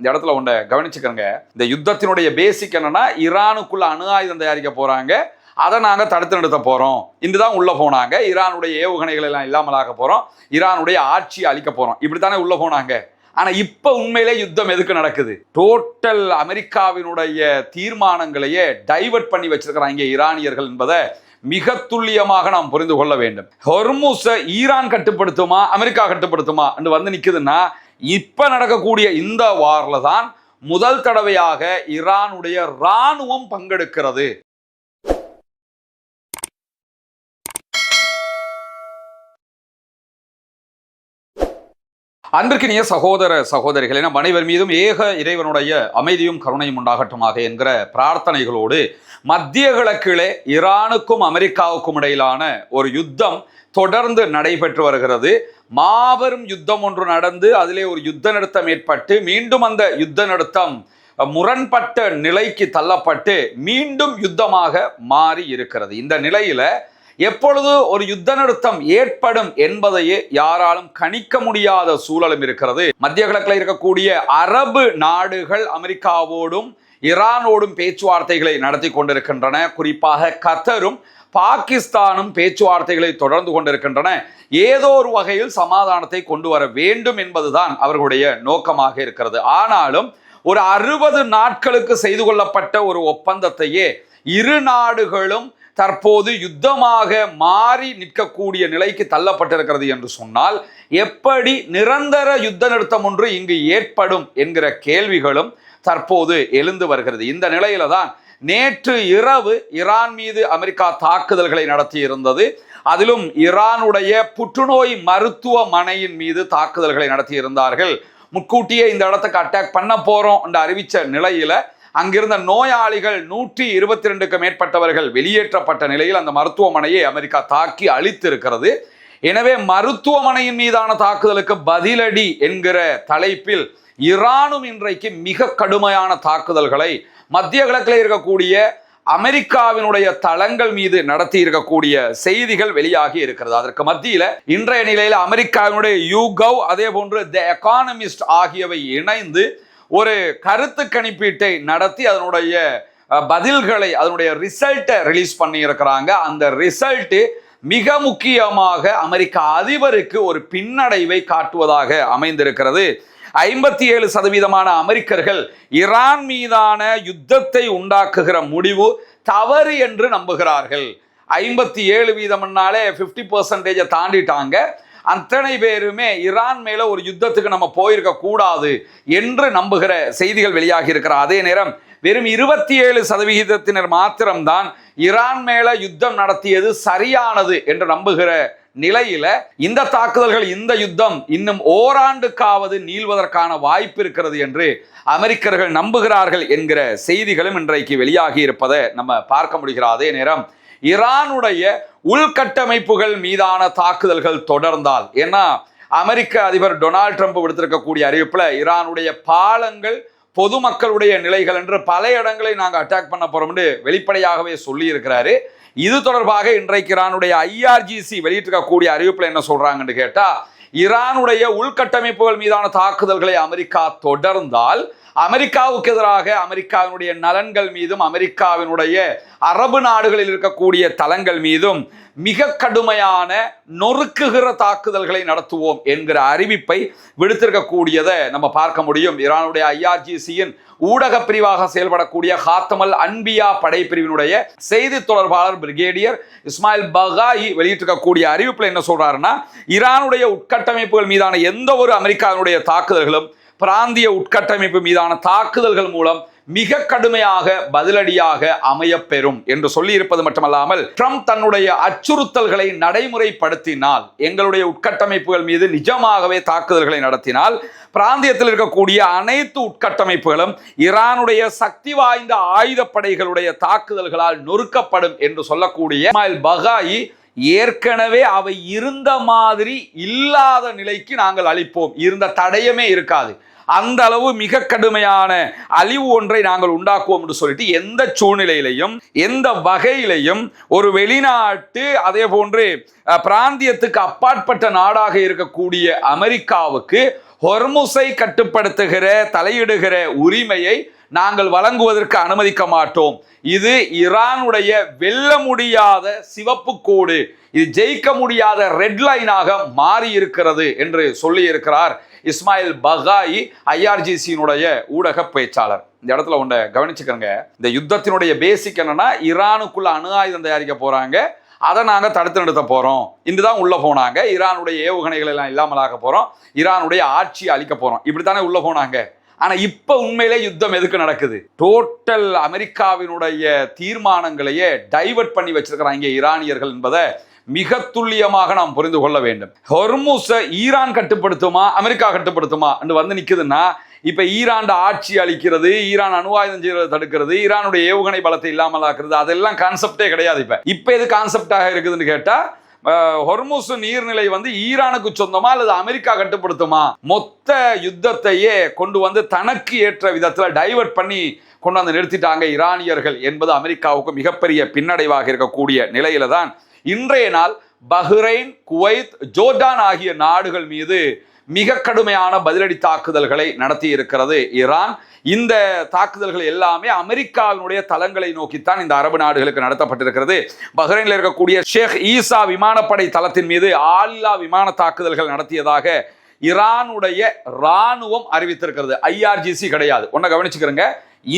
இந்த இடத்துல ஒன்றை கவனிச்சுக்கிறங்க. இந்த யுத்தத்தினுடைய பேசிக் என்னன்னா, ஈரானுக்குள்ள அணு ஆயுதம் தயாரிக்க போறாங்க, அதை நாங்கள் தடுத்து நிறுத்த போறோம். இன்றுதான் உள்ள போனாங்க. ஈரானுடைய ஏவுகணைகள் எல்லாம் இல்லாமலாக போறோம், ஈரானுடைய ஆட்சியை அழிக்க போறோம், இப்படித்தானே உள்ள போனாங்க. ஆனா இப்ப உண்மையிலே யுத்தம் எதுக்கு நடக்குது? டோட்டல் அமெரிக்காவினுடைய தீர்மானங்களையே டைவர்ட் பண்ணி வச்சிருக்கிறாங்க ஈரானியர்கள் என்பதை மிக துல்லியமாக நாம் புரிந்து கொள்ள வேண்டும். ஹொர்முஸை ஈரான் கட்டுப்படுத்துமா அமெரிக்கா கட்டுப்படுத்துமா என்று வந்து நிக்குதுன்னா, இப்ப நடக்கக்கூடிய இந்த வார்ல தான் முதல் தடவையாக ஈரானுடைய ராணுவம் பங்கெடுக்கிறது. அன்பிற்கினிய சகோதர சகோதரிகளே, நம் அனைவர் மீதும் ஏக இறைவனுடைய அமைதியும் கருணையும் உண்டாகட்டுமாக என்கிற பிரார்த்தனைகளோடு, மத்திய கிழக்கிலே ஈரானுக்கும் அமெரிக்காவுக்கும் இடையிலான ஒரு யுத்தம் தொடர்ந்து நடைபெற்று வருகிறது. மாபெரும் யுத்தம் ஒன்று நடந்து அதிலே ஒரு யுத்த நிறுத்தம் ஏற்பட்டு மீண்டும் அந்த யுத்த நிறுத்தம் முரண்பட்ட நிலைக்கு தள்ளப்பட்டு மீண்டும் யுத்தமாக மாறி இருக்கிறது. இந்த நிலையில எப்பொழுது ஒரு யுத்த நிறுத்தம் ஏற்படும் என்பதையே யாராலும் கணிக்க முடியாத சூழலும் இருக்கிறது. மத்திய கிழக்கில் இருக்கக்கூடிய அரபு நாடுகள் அமெரிக்காவோடும் ஈரானோடும் பேச்சுவார்த்தைகளை நடத்தி கொண்டிருக்கின்றன. குறிப்பாக கத்தரும் பாகிஸ்தானும் பேச்சுவார்த்தைகளை தொடர்ந்து கொண்டிருக்கின்றன. ஏதோ ஒரு வகையில் சமாதானத்தை கொண்டு வர வேண்டும் என்பதுதான் அவர்களுடைய நோக்கமாக இருக்கிறது. ஆனாலும் ஒரு 60 நாட்களுக்கு செய்து கொள்ளப்பட்ட ஒரு ஒப்பந்தத்தையே இரு நாடுகளும் தற்போது யுத்தமாக மாறி நிற்கக்கூடிய நிலைக்கு தள்ளப்பட்டிருக்கிறது என்று சொன்னால், எப்படி நிரந்தர யுத்த நிறுத்தம் ஒன்று இங்கு ஏற்படும் என்கிற கேள்விகளும் தற்போது எழுந்து வருகிறது. இந்த நிலையில தான் நேற்று இரவு ஈரான் மீது அமெரிக்கா தாக்குதல்களை நடத்தி இருந்தது. அதிலும் ஈரானுடைய புற்றுநோய் மருத்துவமனையின் மீது தாக்குதல்களை நடத்தி இருந்தார்கள். முன்கூட்டியே இந்த இடத்துக்கு அட்டாக் பண்ண போறோம் என்று அறிவித்த நிலையில அங்கிருந்த நோயாளிகள் 122க்கும் மேற்பட்டவர்கள் வெளியேற்றப்பட்ட நிலையில் அந்த மருத்துவமனையை அமெரிக்கா தாக்கி அழித்திருக்கிறது. எனவே மருத்துவமனையின் மீதான தாக்குதலுக்கு பதிலடி என்கிற தலைப்பில் ஈரானும் இன்றைக்கு மிக கடுமையான தாக்குதல்களை மத்திய கிழக்கில் இருக்கக்கூடிய அமெரிக்காவினுடைய தளங்கள் மீது நடத்தி இருக்கக்கூடிய செய்திகள் வெளியாகி இருக்கிறது. அதற்கு மத்தியில இன்றைய நிலையில் அமெரிக்காவினுடைய யூகவ் அதே போன்று தி எகானமிஸ்ட் ஆகியவை இணைந்து ஒரு கருத்து கணிப்பீட்டை நடத்தி அதனுடைய பதில்களை, அதனுடைய ரிசல்ட்டை ரிலீஸ் பண்ணி இருக்கிறாங்க. அந்த ரிசல்ட் மிக முக்கியமாக அமெரிக்க அதிபருக்கு ஒரு பின்னடைவை காட்டுவதாக அமைந்திருக்கிறது. 57% அமெரிக்கர்கள் ஈரான் மீதான யுத்தத்தை உண்டாக்குகிற முடிவு தவறு என்று நம்புகிறார்கள். 57%னாலே 50% தாண்டிட்டாங்க. அத்தனை பேருமே ஈரான் மேல ஒரு யுத்தத்துக்கு நம்ம போயிருக்க கூடாது என்று நம்புகிற செய்திகள் வெளியாகி இருக்கிற அதே நேரம் வெறும் 27% மாத்திரம்தான் ஈரான் மேல யுத்தம் நடத்தியது சரியானது என்று நம்புகிற நிலையில இந்த தாக்குதல்கள், இந்த யுத்தம் இன்னும் ஓராண்டுக்காவது நீள்வதற்கான வாய்ப்பு இருக்கிறது என்று அமெரிக்கர்கள் நம்புகிறார்கள் என்கிற செய்திகளும் இன்றைக்கு வெளியாகி இருப்பதை நம்ம பார்க்க முடிகிற அதே நேரம் ஈரானுடைய உள்கட்டமைப்புகள் மீதான தாக்குதல்கள் தொடர்ந்தால், ஏன்னா அமெரிக்க அதிபர் டொனால்ட் ட்ரம்ப் விடுத்திருக்கக்கூடிய அறிவிப்புல ஈரானுடைய பாலங்கள், பொதுமக்களுடைய நிலைகள் என்று பல இடங்களை நாங்கள் அட்டாக் பண்ண போறோம் என்று வெளிப்படையாகவே சொல்லி இருக்கிறாரு. இது தொடர்பாக இன்றைக்கு ஈரானுடைய IRGC வெளியிட்டிருக்கக்கூடிய அறிவிப்புல என்ன சொல்றாங்கன்னு கேட்டா, ஈரானுடைய உள்கட்டமைப்புகள் மீதான தாக்குதல்களை அமெரிக்கா தொடர்ந்தால் அமெரிக்காவுக்கு எதிராக அமெரிக்காவினுடைய நலன்கள் மீதும் அமெரிக்காவினுடைய அரபு நாடுகளில் இருக்கக்கூடிய தளங்கள் மீதும் மிக கடுமையான நொறுக்குகிற தாக்குதல்களை நடத்துவோம் என்கிற அறிவிப்பை விடுத்திருக்கக்கூடியதை நம்ம பார்க்க முடியும். ஈரானுடைய IRGCயின் ஊடக பிரிவாக செயல்படக்கூடிய ஹாத்தமல் அன்பியா படைப்பிரிவினுடைய செய்தி தொடர்பாளர் பிரிகேடியர் இஸ்மாயில் பகாயி வெளியிட்டிருக்கக்கூடிய அறிவிப்புல என்ன சொல்றாருன்னா, ஈரானுடைய உட்கட்டமைப்புகள் மீதான எந்த ஒரு அமெரிக்காவினுடைய தாக்குதல்களும் பிராந்திய உட்கட்டமைப்பு மீதான தாக்குதல்கள் மூலம் மிக கடுமையாக பதிலடியாக அமையப்பெறும் என்று சொல்லி இருப்பது மட்டுமல்லாமல், ட்ரம்ப் தன்னுடைய அச்சுறுத்தல்களை நடைமுறைப்படுத்தினால், எங்களுடைய உட்கட்டமைப்புகள் மீது நிஜமாகவே தாக்குதல்களை நடத்தினால், பிராந்தியத்தில் இருக்கக்கூடிய அனைத்து உட்கட்டமைப்புகளும் ஈரானுடைய சக்தி வாய்ந்த ஆயுதப்படைகளுடைய தாக்குதல்களால் நொறுக்கப்படும் என்று சொல்லக்கூடிய இஸ்மாயில் பகாயி, ஏற்கனவே அவை இருந்த மாதிரி இல்லாத நிலைக்கு நாங்கள் அளிப்போம், இருந்த தடயமே இருக்காது, அந்த அளவு மிக கடுமையான அழிவு ஒன்றை நாங்கள் உண்டாக்குவோம் என்று சொல்லிட்டு எந்த சூழ்நிலையிலையும் எந்த வகையிலையும் ஒரு வெளிநாட்டு அதே போன்று பிராந்தியத்துக்கு அப்பாற்பட்ட நாடாக இருக்கக்கூடிய அமெரிக்காவுக்கு ஹொர்முஸை கட்டுப்படுத்துகிற தலையிடுகிற உரிமையை நாங்கள் வழங்குவதற்கு அனுமதிக்க மாட்டோம். இது ஈரானுடைய வெல்ல முடியாத சிவப்பு கோடு, இது ஜெயிக்க முடியாத ரெட் லைனாக மாறி இருக்கிறது என்று சொல்லி இருக்கிறார் இஸ்மாயில் பகாயி, ஐஆர்ஜிசியினுடைய ஊடக பேச்சாளர். இந்த இடத்துல ஒன்றை கவனிச்சுக்கோங்க. இந்த யுத்தத்தினுடைய பேசிக் என்னன்னா, ஈரானுக்குள்ள அணு ஆயுதம் தயாரிக்க போறாங்க, அதை நாங்க தடுத்து நிறுத்த போறோம். இன்றுதான் உள்ள போனாங்க. ஈரானுடைய ஏவுகணைகள் எல்லாம் இல்லாமலாக்க போறோம், ஈரானுடைய ஆட்சியை அழிக்க போறோம், இப்படித்தானே உள்ள போனாங்க. ஆனா இப்ப உண்மையிலே யுத்தம் எதுக்கு நடக்குது? டோட்டல் அமெரிக்காவினுடைய தீர்மானங்களையே டைவர்ட் பண்ணி வச்சிருக்கிறாங்க ஈரானியர்கள் என்பதை மிக துல்லியமாக நாம் புரிந்து கொள்ள வேண்டும். ஹொர்முஸை ஈரான் கட்டுப்படுத்துமா அமெரிக்கா கட்டுப்படுத்துமா என்று வந்து நிக்குதுன்னா, இப்ப ஈரான் ஆட்சி அளிக்கிறது, ஈரான் அணு ஆயுதம் செய்யறதை தடுக்கிறது, ஈரானுடைய ஏவுகணை பலத்தை இல்லாமல் ஆக்குறது, அதெல்லாம் கான்செப்டே கிடையாது. இப்ப எது கான்செப்டாக இருக்குதுன்னு கேட்டா, ஹொர்முஸ் நீர்நிலை வந்து ஈரானுக்கு சொந்தமா அல்லது அமெரிக்கா கட்டுப்படுத்துமா? மொத்த யுத்தத்தையே கொண்டு வந்து தனக்கு ஏற்ற விதத்துல டைவர்ட் பண்ணி கொண்டு வந்து நிறுத்திட்டாங்க ஈரானியர்கள் என்பது அமெரிக்காவுக்கு மிகப்பெரிய பின்னடைவாக இருக்கக்கூடிய நிலையில தான் இன்றைய நாள் பஹ்ரைன், குவைத், ஜோர்டான் ஆகிய நாடுகள் மீது மிக கடுமையான பதிலடி தாக்குதல்களை நடத்தி இருக்கிறது ஈரான். இந்த தாக்குதல்கள் எல்லாமே அமெரிக்காவினுடைய தளங்களை நோக்கித்தான் இந்த அரபு நாடுகளுக்கு நடத்தப்பட்டிருக்கிறது. பஹ்ரைனில் இருக்கக்கூடிய ஷேக் ஈசா விமானப்படை தளத்தின் மீது ஆளில்லா விமான தாக்குதல்கள் நடத்தியதாக ஈரானுடைய ராணுவம் அறிவித்திருக்கிறது. ஐஆர்ஜிசி கிடையாது. ஒன்ன கவனிச்சுக்கிறங்க.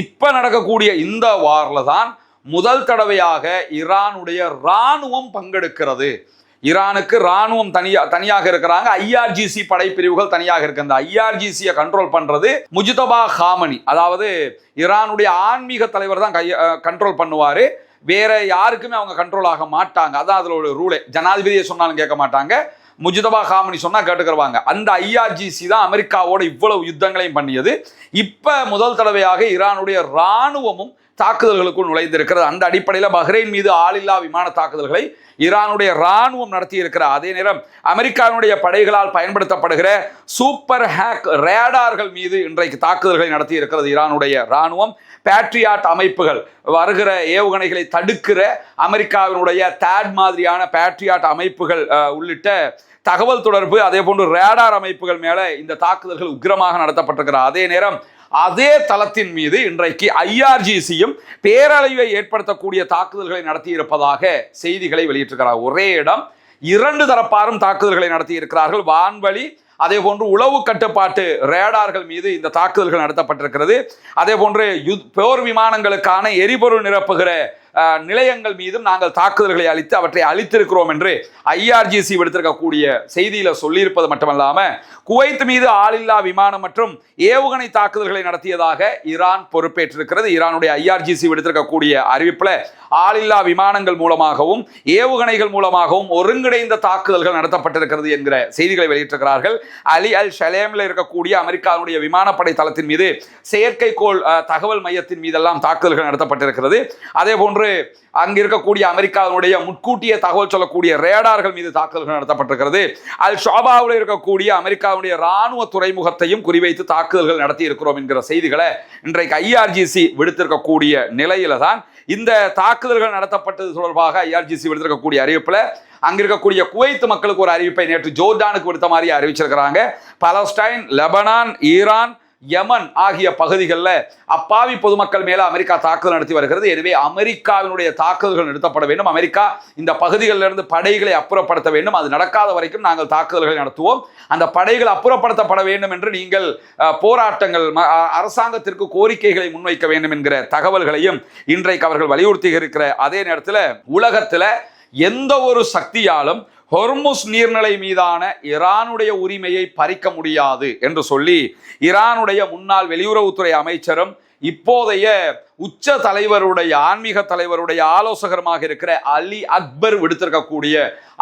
இப்ப நடக்கக்கூடிய இந்த வார்ல தான் முதல் தடவையாக ஈரானுடைய ராணுவம் பங்கெடுக்கிறது. ஈரானுக்கு ராணுவம் தனியாக இருக்கிறாங்க, ஐஆர்ஜிசி படைப்பிரிவுகள் தனியாக இருக்கு. அந்த ஐஆர்ஜிசியை கண்ட்ரோல் பண்றது முஜ்தபா காமனி, அதாவது ஈரானுடைய ஆன்மீக தலைவர் தான் கண்ட்ரோல் பண்ணுவாரு. வேற யாருக்குமே அவங்க கண்ட்ரோல் ஆக மாட்டாங்க. அதான் அதுல ஒரு ரூலே. ஜனாதிபதியை சொன்னாலும் கேட்க மாட்டாங்க, முஜ்தபா காமனி சொன்னா கேட்டுக்கிறவாங்க. அந்த ஐஆர்ஜிசி தான் அமெரிக்காவோட இவ்வளவு யுத்தங்களையும் பண்ணியது. இப்ப முதல் தடவையாக ஈரானுடைய ராணுவமும் தாக்குதல்களுக்குள் நுழைந்திருக்கிறது. அந்த அடிப்படையில் பஹ்ரைன் மீது ஆளில்லா விமான தாக்குதல்களை ஈரானுடைய ராணுவம் நடத்தி இருக்கிற அதே நேரம் அமெரிக்காவுடைய படைகளால் பயன்படுத்தப்படுகிற சூப்பர் ஹேக் ரேடார்கள் மீது இன்றைக்கு தாக்குதல்களை நடத்தி இருக்கிறது ஈரானுடைய ராணுவம். பேட்ரியாட் அமைப்புகள், வருகிற ஏவுகணைகளை தடுக்கிற அமெரிக்காவினுடைய தேட் மாதிரியான பேட்ரியாட் அமைப்புகள் உள்ளிட்ட தகவல் தொடர்பு, அதே போன்று ரேடார் அமைப்புகள் மேல இந்த தாக்குதல்கள் உக்கிரமாக நடத்தப்பட்டிருக்கிற அதே நேரம் அதே தளத்தின் மீது இன்றைக்கு ஐஆர்ஜிசியும் பேரழிவை ஏற்படுத்தக்கூடிய தாக்குதல்களை நடத்தி இருப்பதாக செய்திகளை வெளியிட்டிருக்கிறார். ஒரே இடம் இரண்டு தரப்பாரும் தாக்குதல்களை நடத்தி இருக்கிறார்கள். வான்வழி, அதே போன்று உளவு கட்டுப்பாட்டு ரேடார்கள் மீது இந்த தாக்குதல்கள் நடத்தப்பட்டிருக்கிறது. அதே போன்று போர் விமானங்களுக்கான எரிபொருள் நிரப்புகிற நிலையங்கள் மீதும் நாங்கள் தாக்குதல்களை அளித்து அவற்றை அளித்திருக்கிறோம் என்று ஐஆர்ஜிசி விடுத்திருக்கக்கூடிய செய்தியில சொல்லியிருப்பது மட்டுமல்லாம, குவைத் மீது ஆளில்லா விமானம் மற்றும் ஏவுகணை தாக்குதல்களை நடத்தியதாக ஈரான் பொறுப்பேற்றிருக்கிறது. ஈரானுடைய ஐஆர்ஜிசி விடுத்திருக்கக்கூடிய அறிவிப்புல ஆளில்லா விமானங்கள் மூலமாகவும் ஏவுகணைகள் மூலமாகவும் ஒருங்கிணைந்த தாக்குதல்கள் நடத்தப்பட்டிருக்கிறது என்கிற செய்திகளை வெளியிட்டிருக்கிறார்கள். அலி அல் ஷலேமில் இருக்கக்கூடிய அமெரிக்காவுடைய விமானப்படை தளத்தின் மீது, செயற்கைக்கோள் தகவல் மையத்தின் மீதெல்லாம் தாக்குதல்கள் நடத்தப்பட்டிருக்கிறது. அதே போன்று அங்க இருக்கக்கூடிய அமெரிக்காவுடைய முன்கூட்டிய தகவல் சொல்லக்கூடிய ரேடார்கள் மீது தாக்குதல்கள் நடத்தப்பட்டிருக்கிறது. அல் ஷாபாவில் இருக்கக்கூடிய அமெரிக்காவுடைய ராணுவ துறைமுகத்தையும் குறிவைத்து தாக்குதல்கள் நடத்தி இருக்கிறோம் என்கிற செய்திகளை இன்றைக்கு ஐஆர்ஜிசி விடுத்திருக்கக்கூடிய நிலையில தான் இந்த தாக்குதல்கள் நடத்தப்பட்டது தொடர்பாக ஐஆர்ஜிசி விடுத்திருக்கக்கூடிய அறிவிப்புல அங்க இருக்கக்கூடிய குவைத் மக்களுக்கு ஒரு அறிவிப்பை நேற்று ஜோர்டானுக்கு விடுத்த மாதிரி அறிவிச்சிருக்கிறாங்க. பலஸ்டைன், லெபனான், ஈரான், யமன் ஆகிய பகுதிகளில் அப்பாவி பொதுமக்கள் மேல அமெரிக்கா தாக்குதல் நடத்தி வருகிறது. எனவே அமெரிக்காவினுடைய தாக்குதல்கள் நிறுத்தப்பட வேண்டும். அமெரிக்கா இந்த பகுதிகளிலிருந்து படைகளை அப்புறப்படுத்த வேண்டும். அது நடக்காத வரைக்கும் நாங்கள் தாக்குதல்களை நடத்துவோம். அந்த படைகள் அப்புறப்படுத்தப்பட வேண்டும் என்று நீங்கள் போராட்டங்கள், அரசாங்கத்திற்கு கோரிக்கைகளை முன்வைக்க வேண்டும் என்கிற தகவல்களையும் இன்றைக்கு அவர்கள் வலியுறுத்தி இருக்கிற அதே நேரத்தில் உலகத்தில் எந்த ஒரு சக்தியாலும் ஹொர்முஸ் நீர்நிலை மீதான ஈரானுடைய உரிமையை பறிக்க முடியாது என்று சொல்லி ஈரானுடைய முன்னாள் வெளியுறவுத்துறை அமைச்சரும் இப்போதைய உச்ச தலைவருடைய ஆன்மீக தலைவருடைய ஆலோசகருமாக இருக்கிற அலி அக்பர் விடுத்திருக்கக்கூடிய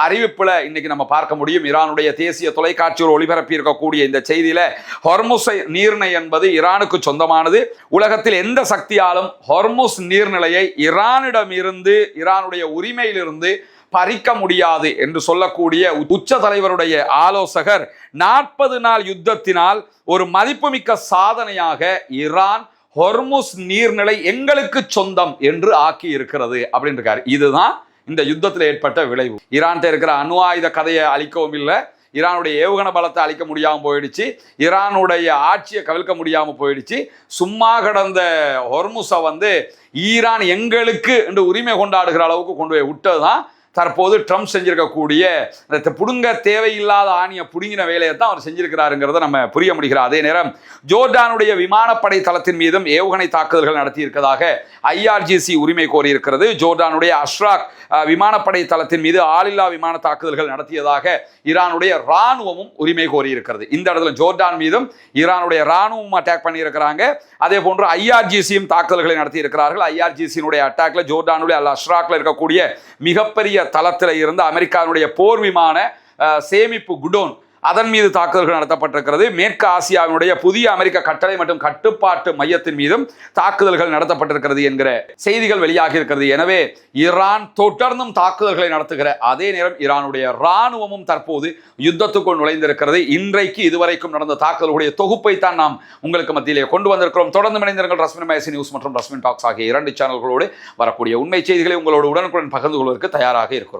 அறிவிப்புல இன்னைக்கு நம்ம பார்க்க முடியும். ஈரானுடைய தேசிய தொலைக்காட்சியில் ஒளிபரப்பி இருக்கக்கூடிய இந்த செய்தியில ஹொர்முஸ் நீர்நிலை என்பது ஈரானுக்கு சொந்தமானது. உலகத்தில் எந்த சக்தியாலும் ஹொர்முஸ் நீர்நிலையை ஈரானிடமிருந்து, ஈரானுடைய உரிமையிலிருந்து பறிக்க முடியாது என்று சொல்லக்கூடிய உச்ச தலைவருடைய ஆலோசகர் 40 நாள் யுத்தத்தினால் ஒரு மதிப்புமிக்க சாதனையாக ஈரான் ஹொர்முஸ் நீர்நிலை எங்களுக்கு சொந்தம் என்று ஆக்கி இருக்கிறது அப்படின்னு இருக்காரு. இதுதான் இந்த யுத்தத்தில் ஏற்பட்ட விளைவு. ஈரான் இருக்கிற அணு ஆயுத கதையை அழிக்கவும் இல்லை, ஈரானுடைய ஏவுகணை பலத்தை அழிக்க முடியாமல் போயிடுச்சு, ஈரானுடைய ஆட்சியை கவிழ்க்க முடியாமல் போயிடுச்சு. சும்மா கடந்த ஹொர்முஸை ஈரான் எங்களுக்கு என்று உரிமை கொண்டாடுகிற அளவுக்கு கொண்டு போய் விட்டதுதான் தற்போது ட்ரம்ப் செஞ்சிருக்கக்கூடிய புடுங்க தேவையில்லாத ஆணியை புடுங்கின வேலையை தான் அவர் செஞ்சிருக்கிறாருங்கிறத நம்ம புரிய முடிகிறது. அதே நேரம் ஜோர்டானுடைய விமானப்படை தளத்தின் மீதும் ஏவுகணை தாக்குதல்கள் நடத்தி இருக்கிறதாக IRGC உரிமை கோரியிருக்கிறது. ஜோர்டானுடைய அஷ்ராக் விமானப்படை தளத்தின் மீது ஆளில்லா விமான தாக்குதல்கள் நடத்தியதாக ஈரானுடைய ராணுவமும் உரிமை கோரியிருக்கிறது. இந்த இடத்துல ஜோர்டான் மீதும் ஈரானுடைய ராணுவம் அட்டாக் பண்ணியிருக்கிறாங்க. அதே போன்று IRGCயும் தாக்குதல்களை நடத்தி இருக்கிறார்கள். IRGCயினுடைய அட்டாக்ல ஜோர்டானுடைய அல் அஷ்ராக்ல இருக்கக்கூடிய மிகப்பெரிய தளத்தில் இருந்த அமெரிக்காவுடைய போர் விமான சேமிப்பு குடோன் அதன் மீது தாக்குதல்கள் நடத்தப்பட்டிருக்கிறது. மேற்கு ஆசியாவினுடைய புதிய அமெரிக்க கட்டளை மற்றும் கட்டுப்பாட்டு மையத்தின் மீதும் தாக்குதல்கள் நடத்தப்பட்டிருக்கிறது என்கிற செய்திகள் வெளியாகி இருக்கிறது. எனவே ஈரான் தொடர்ந்தும் தாக்குதல்களை நடத்துகிற அதே நேரம் ஈரானுடைய ராணுவமும் தற்போது யுத்தத்துக்குள் நுழைந்திருக்கிறது. இன்றைக்கு இதுவரைக்கும் நடந்த தாக்குதல்களுடைய தொகுப்பை தான் நாம் உங்களுக்கு மத்தியிலே கொண்டு வந்திருக்கிறோம். தொடர்ந்து இணைந்திருங்கள். ரஸ்மின் மேசி நியூஸ் மற்றும் ரஸ்மின் டாக்ஸ் ஆகிய 2 சேனல்களோடு வரக்கூடிய உண்மை செய்திகளை உங்களோடு உடனுக்குடன் பகிர்ந்து கொள்வதற்கு தயாராக இருக்கிறோம்.